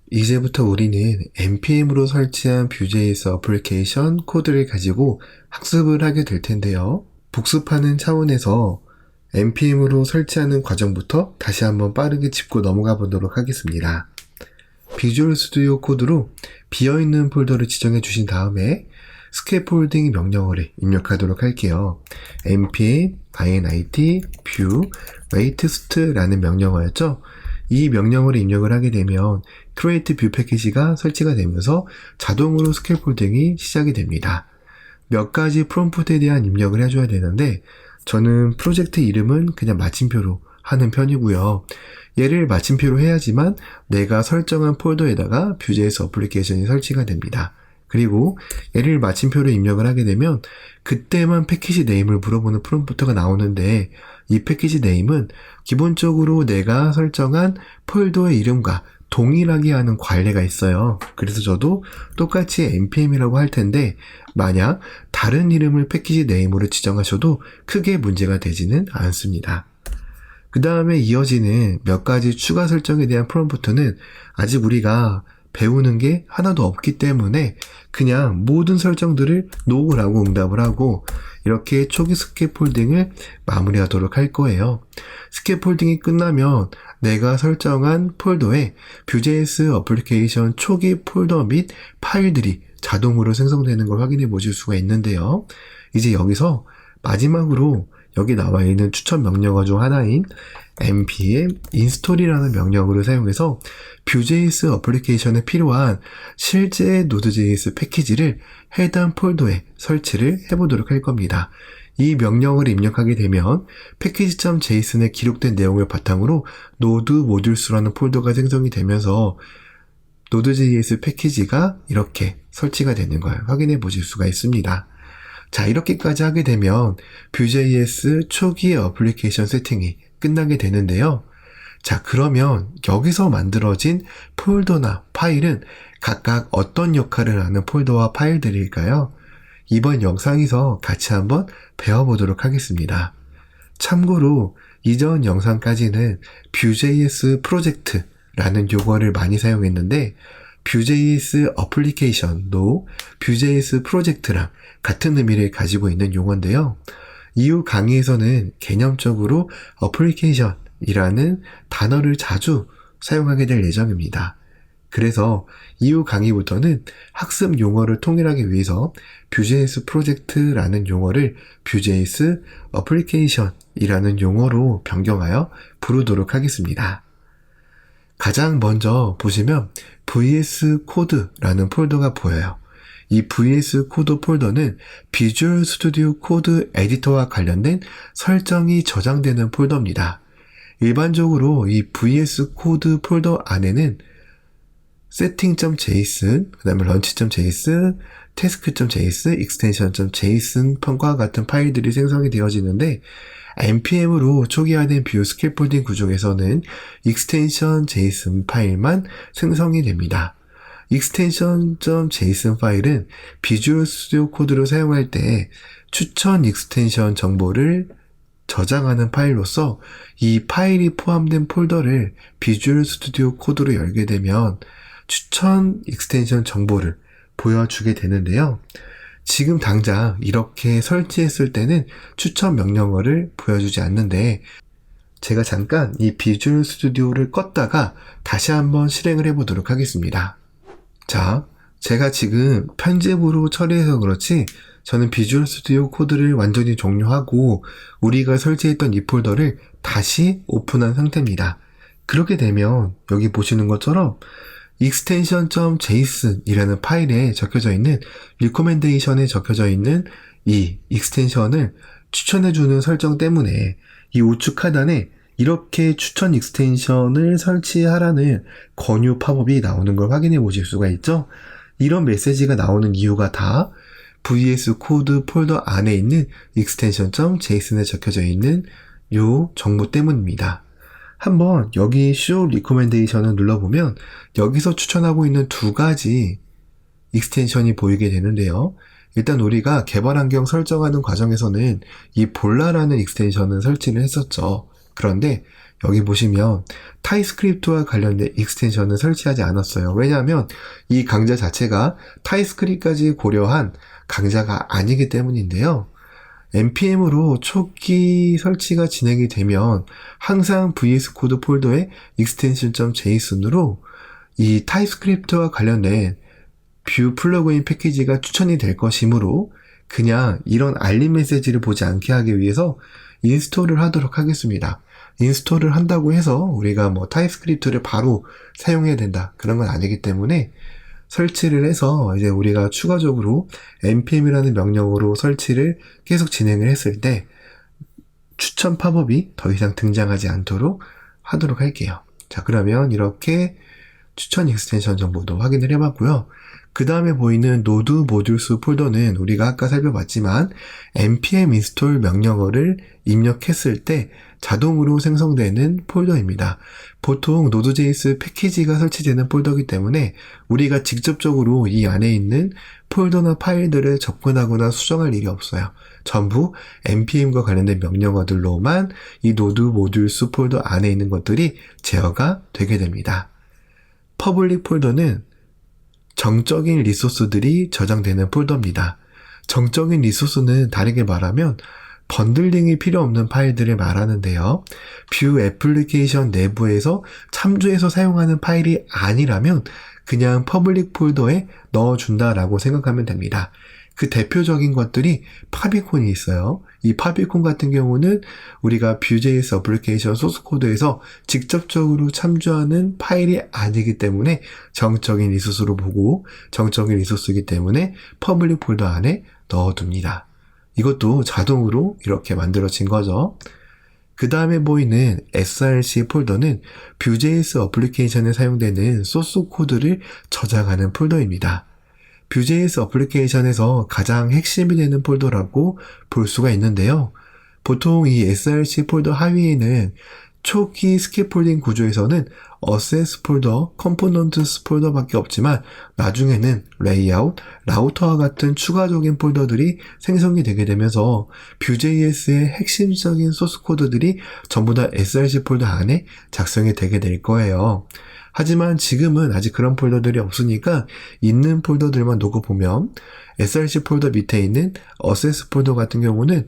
이제부터 우리는 npm으로 설치한 Vue.js 어플리케이션 코드를 가지고 학습을 하게 될 텐데요. 복습하는 차원에서 npm으로 설치하는 과정부터 다시 한번 빠르게 짚고 넘어가 보도록 하겠습니다. 비주얼 스튜디오 코드로 비어있는 폴더를 지정해 주신 다음에 스캐폴딩 명령어를 입력하도록 할게요. npm init view waitSt라는 명령어였죠. 이 명령어를 입력을 하게 되면 create view 패키지가 설치가 되면서 자동으로 스캐폴딩이 시작이 됩니다. 몇 가지 프롬프트에 대한 입력을 해줘야 되는데 저는 프로젝트 이름은 그냥 마침표로 하는 편이고요. 얘를 마침표로 해야지만 내가 설정한 폴더에다가 Vue.js 어플리케이션이 설치가 됩니다. 그리고 얘를 마침표로 입력을 하게 되면 그때만 패키지 네임을 물어보는 프롬프트가 나오는데 이 패키지 네임은 기본적으로 내가 설정한 폴더의 이름과 동일하게 하는 관례가 있어요. 그래서 저도 똑같이 npm이라고 할 텐데 만약 다른 이름을 패키지 네임으로 지정하셔도 크게 문제가 되지는 않습니다. 그 다음에 이어지는 몇 가지 추가 설정에 대한 프롬프트는 아직 우리가 배우는 게 하나도 없기 때문에 그냥 모든 설정들을 노라고 응답을 하고 이렇게 초기 스캐폴딩을 마무리하도록 할 거예요. 스캐폴딩이 끝나면 내가 설정한 폴더에 Vue.js 어플리케이션 초기 폴더 및 파일들이 자동으로 생성되는 걸 확인해 보실 수가 있는데요. 이제 여기서 마지막으로 여기 나와 있는 추천 명령어 중 하나인 npm install이라는 명령어를 사용해서 Vue.js 어플리케이션에 필요한 실제 Node.js 패키지를 해당 폴더에 설치를 해보도록 할 겁니다. 이 명령어를 입력하게 되면 패키지.json에 기록된 내용을 바탕으로 노드 모듈스라는 폴더가 생성이 되면서 Node.js 패키지가 이렇게 설치가 되는 걸 확인해 보실 수가 있습니다. 자, 이렇게까지 하게 되면 Vue.js 초기 어플리케이션 세팅이 끝나게 되는데요. 자, 그러면 여기서 만들어진 폴더나 파일은 각각 어떤 역할을 하는 폴더와 파일들일까요? 이번 영상에서 같이 한번 배워보도록 하겠습니다. 참고로 이전 영상까지는 Vue.js 프로젝트라는 용어를 많이 사용했는데 Vue.js 어플리케이션도 Vue.js 프로젝트랑 같은 의미를 가지고 있는 용어인데요. 이후 강의에서는 개념적으로 어플리케이션이라는 단어를 자주 사용하게 될 예정입니다. 그래서 이후 강의부터는 학습 용어를 통일하기 위해서 Vue.js 프로젝트라는 용어를 Vue.js 어플리케이션이라는 용어로 변경하여 부르도록 하겠습니다. 가장 먼저 보시면 vs code라는 폴더가 보여요. 이 vs code 폴더는 비주얼 스튜디오 코드 에디터와 관련된 설정이 저장되는 폴더입니다. 일반적으로 이 vs code 폴더 안에는 setting.json, 그 다음에 launch.json, task.json, extension.json 과 같은 파일들이 생성이 되어지는데 npm으로 초기화된 뷰 스캐폴딩 구조에서는 extension.json 파일만 생성이 됩니다. extension.json 파일은 비주얼 스튜디오 코드로 사용할 때 추천 익스텐션 정보를 저장하는 파일로서 이 파일이 포함된 폴더를 비주얼 스튜디오 코드로 열게 되면 추천 익스텐션 정보를 보여주게 되는데요. 지금 당장 이렇게 설치했을 때는 추천 명령어를 보여주지 않는데 제가 잠깐 이 비주얼 스튜디오를 껐다가 다시 한번 실행을 해보도록 하겠습니다. 자, 제가 지금 편집으로 처리해서 그렇지 저는 비주얼 스튜디오 코드를 완전히 종료하고 우리가 설치했던 이 폴더를 다시 오픈한 상태입니다. 그렇게 되면 여기 보시는 것처럼 extension.json 이라는 파일에 적혀져 있는 recommendation에 적혀져 있는 이 익스텐션을 추천해주는 설정 때문에 이 우측 하단에 이렇게 추천 익스텐션을 설치하라는 권유 팝업이 나오는 걸 확인해 보실 수가 있죠. 이런 메시지가 나오는 이유가 다 vs code 폴더 안에 있는 extension.json에 적혀져 있는 이 정보 때문입니다. 한번 여기 show recommendation을 눌러보면 여기서 추천하고 있는 두 가지 익스텐션이 보이게 되는데요. 일단 우리가 개발 환경 설정하는 과정에서는 이 볼라라는 익스텐션을 설치를 했었죠. 그런데 여기 보시면 타입스크립트와 관련된 익스텐션은 설치하지 않았어요. 왜냐하면 이 강좌 자체가 타입스크립트까지 고려한 강좌가 아니기 때문인데요. npm으로 초기 설치가 진행이 되면 항상 VS코드 폴더에 extension.json으로 이 타입스크립트와 관련된 뷰 플러그인 패키지가 추천이 될 것이므로 그냥 이런 알림 메시지를 보지 않게 하기 위해서 인스톨을 하도록 하겠습니다. 인스톨을 한다고 해서 우리가 타입스크립트를 바로 사용해야 된다, 그런 건 아니기 때문에 설치를 해서 이제 우리가 추가적으로 npm이라는 명령으로 설치를 계속 진행을 했을 때 추천 팝업이 더 이상 등장하지 않도록 하도록 할게요. 자, 그러면 이렇게 추천 익스텐션 정보도 확인을 해봤고요. 그 다음에 보이는 노드 모듈스 폴더는 우리가 아까 살펴봤지만 npm install 명령어를 입력했을 때 자동으로 생성되는 폴더입니다. 보통 Node.js 패키지가 설치되는 폴더이기 때문에 우리가 직접적으로 이 안에 있는 폴더나 파일들을 접근하거나 수정할 일이 없어요. 전부 npm과 관련된 명령어들로만 이 노드 모듈스 폴더 안에 있는 것들이 제어가 되게 됩니다. 퍼블릭 폴더는 정적인 리소스들이 저장되는 폴더입니다. 정적인 리소스는 다르게 말하면 번들링이 필요 없는 파일들을 말하는데요. 뷰 애플리케이션 내부에서 참조해서 사용하는 파일이 아니라면 그냥 퍼블릭 폴더에 넣어준다라고 생각하면 됩니다. 그 대표적인 것들이 파비콘이 있어요. 이 파비콘 같은 경우는 우리가 Vue.js 어플리케이션 소스 코드에서 직접적으로 참조하는 파일이 아니기 때문에 정적인 리소스로 보고 정적인 리소스이기 때문에 퍼블릭 폴더 안에 넣어둡니다. 이것도 자동으로 이렇게 만들어진 거죠. 그 다음에 보이는 src 폴더는 Vue.js 어플리케이션에 사용되는 소스 코드를 저장하는 폴더입니다. Vue.js 어플리케이션에서 가장 핵심이 되는 폴더라고 볼 수가 있는데요. 보통 이 src 폴더 하위에는 초기 스캐폴딩 구조에서는 어세스 폴더, 컴포넌트스 폴더밖에 없지만 나중에는 레이아웃, 라우터와 같은 추가적인 폴더들이 생성이 되게 되면서 Vue.js의 핵심적인 소스 코드들이 전부 다 src 폴더 안에 작성이 되게 될 거예요. 하지만 지금은 아직 그런 폴더들이 없으니까 있는 폴더들만 놓고 보면 src 폴더 밑에 있는 어세스 폴더 같은 경우는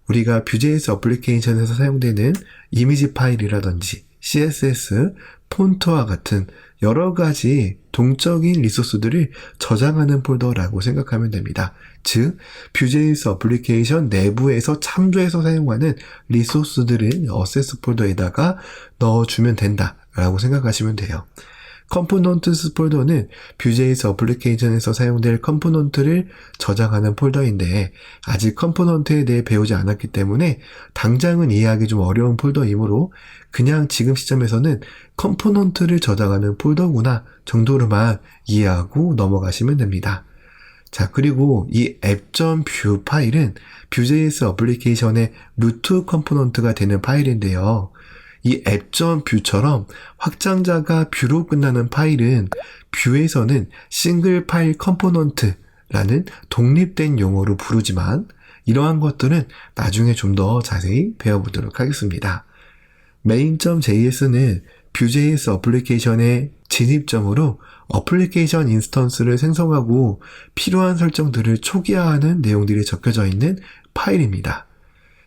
우리가 Vue.js 어플리케이션에서 사용되는 이미지 파일이라든지 CSS, 폰트와 같은 여러 가지 동적인 리소스들을 저장하는 폴더라고 생각하면 됩니다. 즉, Vue.js 어플리케이션 내부에서 참조해서 사용하는 리소스들을 어세스 폴더에다가 넣어주면 된다라고 생각하시면 돼요. 컴포넌트스 폴더는 Vue.js 어플리케이션에서 사용될 컴포넌트를 저장하는 폴더인데 아직 컴포넌트에 대해 배우지 않았기 때문에 당장은 이해하기 좀 어려운 폴더이므로 그냥 지금 시점에서는 컴포넌트를 저장하는 폴더구나 정도로만 이해하고 넘어가시면 됩니다. 자, 그리고 이 app.vue 파일은 Vue.js 어플리케이션의 루트 컴포넌트가 되는 파일인데요. 이 app.vue처럼 확장자가 뷰로 끝나는 파일은 뷰에서는 싱글 파일 컴포넌트라는 독립된 용어로 부르지만 이러한 것들은 나중에 좀 더 자세히 배워보도록 하겠습니다. main.js는 Vue.js 어플리케이션의 진입점으로 어플리케이션 인스턴스를 생성하고 필요한 설정들을 초기화하는 내용들이 적혀져 있는 파일입니다.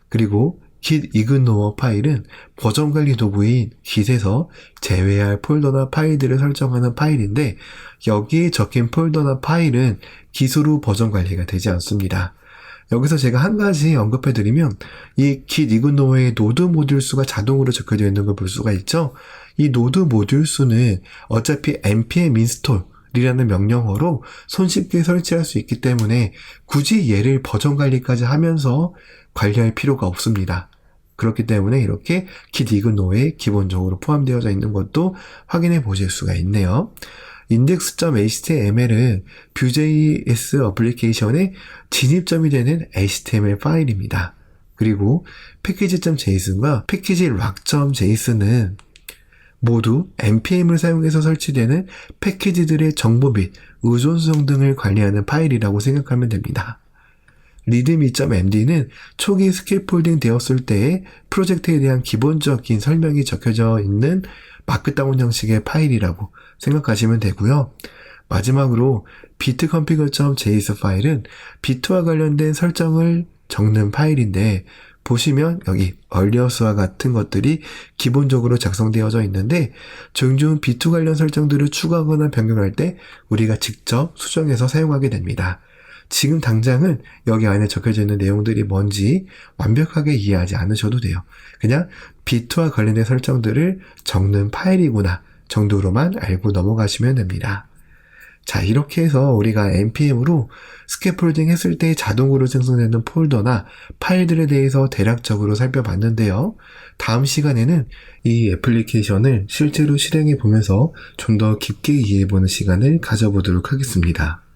그리고 git ignore 파일은 버전 관리 도구인 git에서 제외할 폴더나 파일들을 설정하는 파일인데 여기에 적힌 폴더나 파일은 git으로 버전 관리가 되지 않습니다. 여기서 제가 한 가지 언급해드리면 이 git ignore의 노드 모듈 수가 자동으로 적혀져 있는 걸 볼 수가 있죠. 이 노드 모듈 수는 어차피 npm install 이라는 명령어로 손쉽게 설치할 수 있기 때문에 굳이 얘를 버전 관리까지 하면서 관리할 필요가 없습니다. 그렇기 때문에 이렇게 git ignore에 기본적으로 포함되어져 있는 것도 확인해 보실 수가 있네요. index.html은 Vue.js 어플리케이션의 진입점이 되는 HTML 파일입니다. 그리고 package.json과 package.rock.json은 모두 npm을 사용해서 설치되는 패키지들의 정보 및 의존성 등을 관리하는 파일이라고 생각하면 됩니다. readme.md는 초기 스캐폴딩 되었을 때의 프로젝트에 대한 기본적인 설명이 적혀져 있는 마크다운 형식의 파일이라고 생각하시면 되고요. 마지막으로 bitconfigure.js 파일은 비트와 관련된 설정을 적는 파일인데, 보시면 여기 얼리어스와 같은 것들이 기본적으로 작성되어져 있는데, 종종 비트 관련 설정들을 추가하거나 변경할 때 우리가 직접 수정해서 사용하게 됩니다. 지금 당장은 여기 안에 적혀져 있는 내용들이 뭔지 완벽하게 이해하지 않으셔도 돼요. 그냥 비트와 관련된 설정들을 적는 파일이구나 정도로만 알고 넘어가시면 됩니다. 자, 이렇게 해서 우리가 npm으로 스캐폴딩 했을 때 자동으로 생성되는 폴더나 파일들에 대해서 대략적으로 살펴봤는데요. 다음 시간에는 이 애플리케이션을 실제로 실행해 보면서 좀 더 깊게 이해해 보는 시간을 가져보도록 하겠습니다.